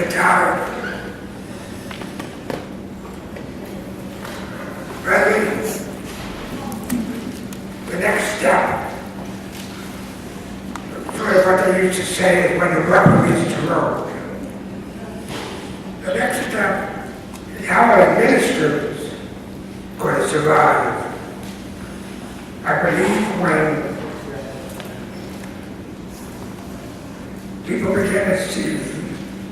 the time. Brethren, the next step, sort of what they used to say is when the rubber meets the road. The next step is how our ministers going to survive. I believe when people begin to see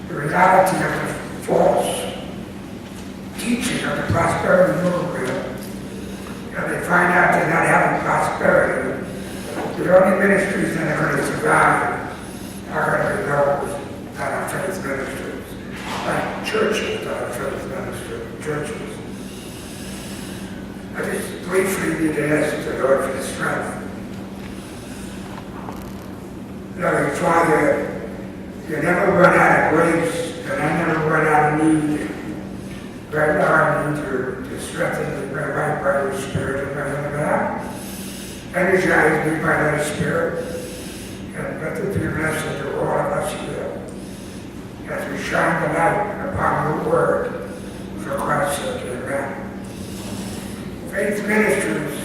the reality of the false teaching of the prosperity movement, and they find out they're not having prosperity, the only ministries that are going to survive are going to be those that are faith ministries, like churches that are faith ministries, churches. I just briefly need to ask the Lord for the strength. Loving Father, you never run out of grace, and I never run out of need. Right now I need to strengthen me by your Spirit in my inner man. Energize me by thy Spirit, and let it be a blessing to all of us here as we shine the light upon your word for Christ's sake. Amen. Faith Ministries,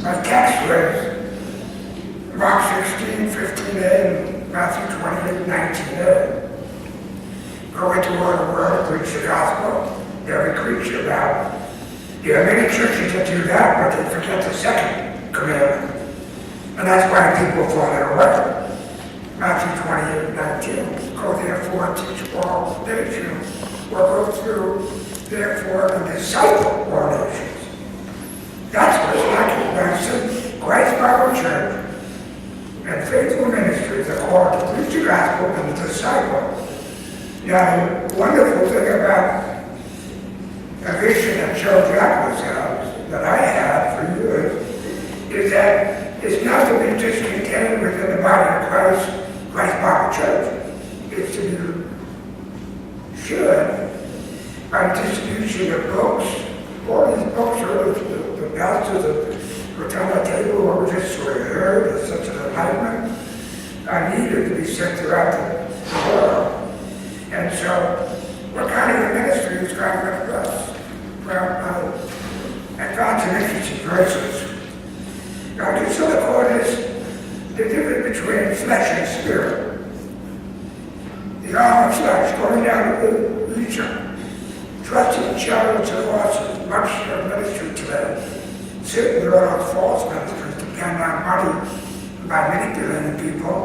my text was Mark 16:15a and Matthew 28:19a. Go into all the world and preach the gospel to every creature. Now, there are many churches that do that, but they forget the second commandment. And that's why people fall away. Matthew 28:19. Go therefore and teach all nations, or go through therefore and disciple all nations. That's what's lacking. Now, Christ Bible Church and faithful ministries are called to preach the gospel and to disciple. Now, the wonderful thing about a vision that Joe Jack was that I had for years is that it's not to be just contained within the body of Christ Bible Church. It's to be shared by distribution of books. All these books are the pastors that were on the table, what we just sort of heard, as such an enlightenment, are needed to be sent throughout the world. And so, what kind of a ministry is God going to bless? Well, I found some interesting verses. Now, I can sort of call this the difference between flesh and spirit. The arm of flesh going down to Egypt, trusting chariots and horses, much of ministry today. Certainly all those false ministries depend on money by manipulating people,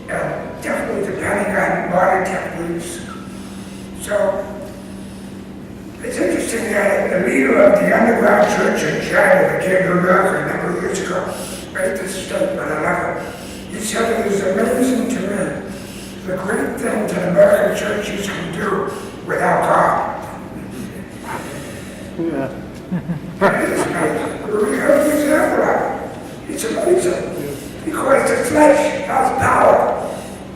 and definitely depending on modern techniques. So, it's interesting that the leader of the underground church in China that came to America a number of years ago made this statement, I love it. He said, it is amazing to me the great things that American churches can do without God. Yeah. It is amazing. We heard the example of it. It's amazing. Because the flesh has power.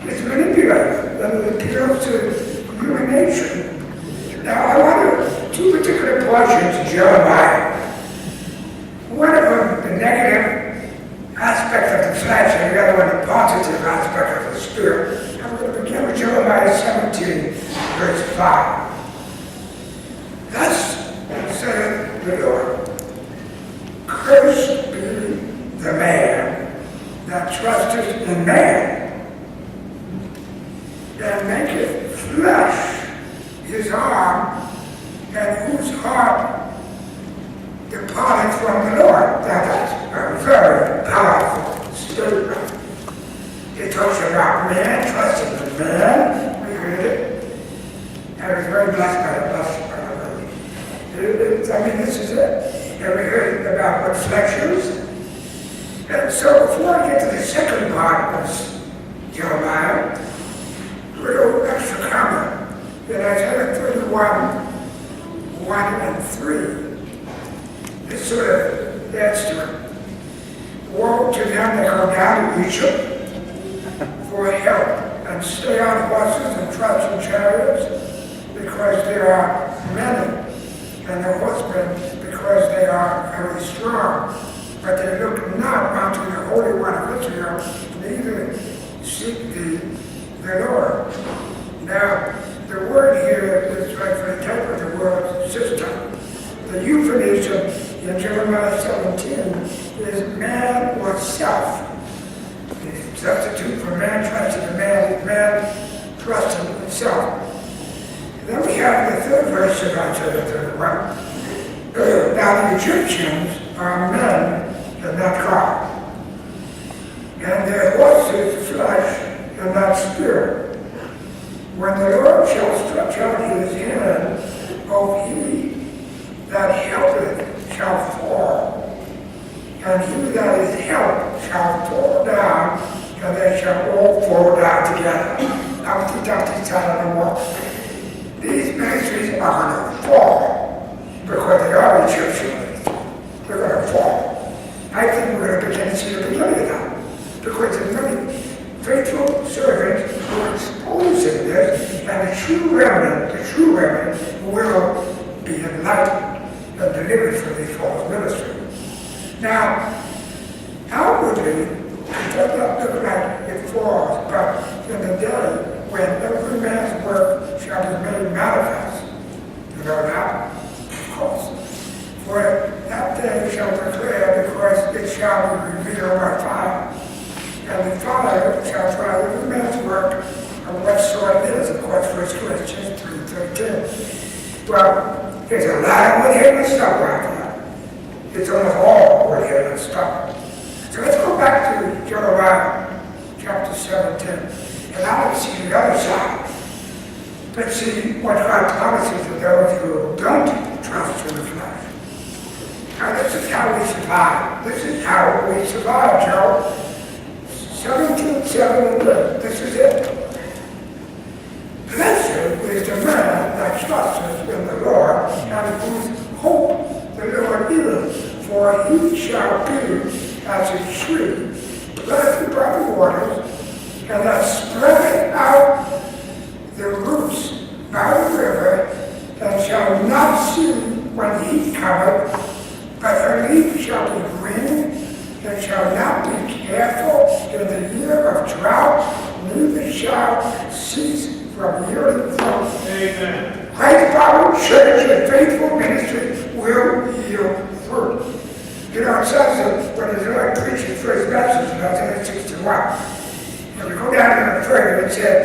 It's manipulated and it appeals to human nature. Now, I want two particular portions of Jeremiah. One of them, the negative aspect of the flesh, and the other one, the positive aspect of the spirit. I'm going to begin with Jeremiah 17, verse 5. Thus saith the Lord, cursed be the man that trusteth in man, and maketh flesh his arm, and whose heart departed from the Lord. Now that's a very powerful statement. It talks about man, trusting in man. We heard it. I was very blessed by the blessing. I mean, this is it. And we heard about what flesh is. And so before I get to the second part of Jeremiah, a little extra comment. In Isaiah 31, 1 and 3, this sort of adds to it. Woe to them that go down to Egypt for help, and stay on horses and trust in chariots, because there are many, and the horsemen, because they are very strong. But they look not unto the Holy One of Israel, neither seek the Lord. Now, the word here is like for the type of the world system. The euphemism in Jeremiah 17 is man or self. The substitute for man trusting in man is man trusting in himself. And then we have the third verse of Isaiah 31. Now the Egyptians are men and not God. And their horses flesh and not spirit. When the Lord shall stretch out his hand, O he that helpeth shall fall, and he that is helped shall fall down, and they shall all fall down together. Humpty Dumpty sat on the wall. These ministries are going to fall because they are Egyptians. They're going to fall. I think we're going to begin to see the beginning of that because there's many faithful servants who are exposing this, and the true remnant will be enlightened and delivered from these false ministries. Now, outwardly, it does not look like it falls, but in the day when every man's work shall be made manifest, you know that? Of course. For that day shall declare, because it shall be revealed by fire. And the fire shall try every man's work of what sort it is, of course, 1 Corinthians 3:13. Well, there's a lot of wood here and stuff right there. It's almost all wood here and stuff. So let's go back to Jeremiah chapter 17. And now let's see the other side. Let's see what God promises to those who don't trust in the flesh. Now this is how we survive. This is how we survive, Joe. 17:7. This is it. Blessed is the man that trusts in the Lord, and whose hope the Lord is, for he shall be as a tree planted by the waters, and that spreadeth out the roots by the river, and shall not see when heat cometh, but her leaf shall be green, and shall not be careful in the year of drought, neither shall cease from yielding fruit. Amen. Christ Bible Church and faithful ministry will yield fruit. You know, it says that when the Lord preached his first message in Isaiah 61, when you go down to the further, it said,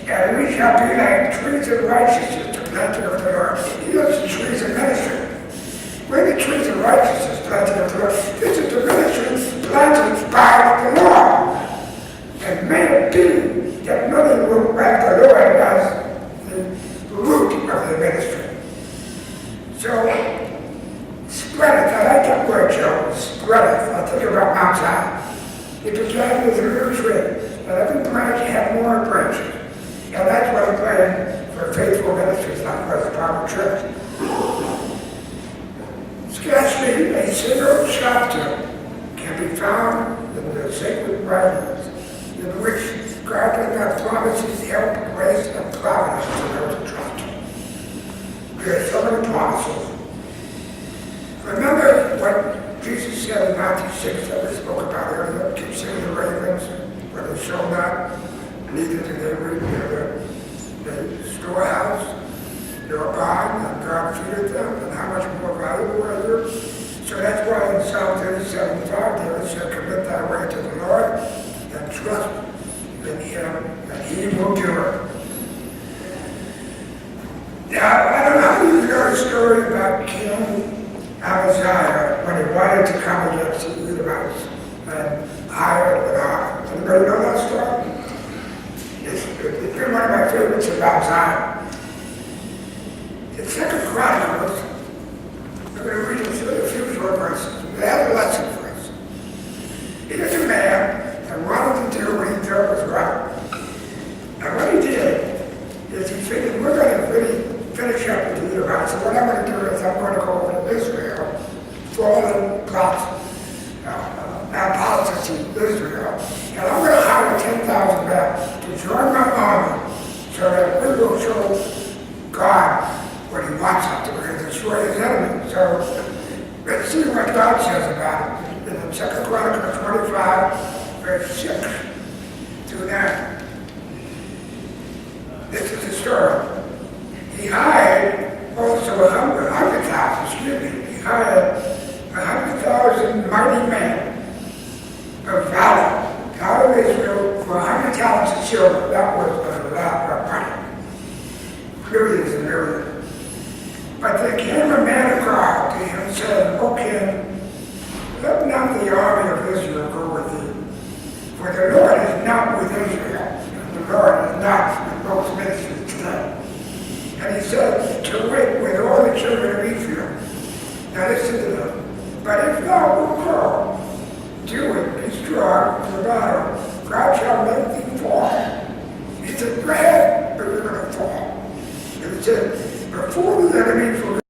and we shall be like trees of righteousness, the planting of the Lord. He is the trees of ministry. We're the trees of righteousness planted of the Lord. This is the ministry planted by the Lord. And may it be that many will like the Lord as the root of the ministry. So, spread it. I like that word, Joe. Spread it. I think about Mount Zion. It began with a little tree, and every branch had more branches. And that's what I'm praying for faithful ministries like West Bible Church. Scarcely a single chapter can be found in the sacred writings in which God does not promise his help, grace, and providence to those who trust him. There are so many promises. Remember what Jesus said in Matthew 6 that we spoke about earlier? Keep seeing the ravens, where they shall not, neither do they reap near the storehouse, nor barn, and God feedeth them, and how much more valuable are you? So that's why in Psalm 37:5 there it said, commit thy way to the Lord, and trust in him, and he will do it. Now, I don't know if you know the story about King Amaziah when he wanted to come against the Edomites and hired an army. Anybody know that story? It's been one of my favorites about Zion. In 2 Chronicles, we're going to read a few short verses. They have a lesson for us. Here's a man that wanted to do what he thought was right. And what he did is he figured, we're going to really finish up with the Edomites. So what I'm going to do is I'm going to go over to Israel, fallen plots, policy Israel, and I'm going to hire 10,000 men to join my army so that we will show God what he wants us to. We're going to destroy his enemy. So let's see what God says about it in 2 Chronicles 25, verse 6 to 9. This is the story. He hired also 100,000, he hired 100,000 mighty men of valor out of Israel for 100 talents of silver. That was a lot of money. Millions and millions. But there came a man of God to him and said, O king, let not the army of Israel go with thee, for the Lord is not with Israel, and the Lord is not with most ministers today. And he said, to wit, with all the children of Ephraim. Now listen to them. But if thou wilt go, do it, be strong for battle,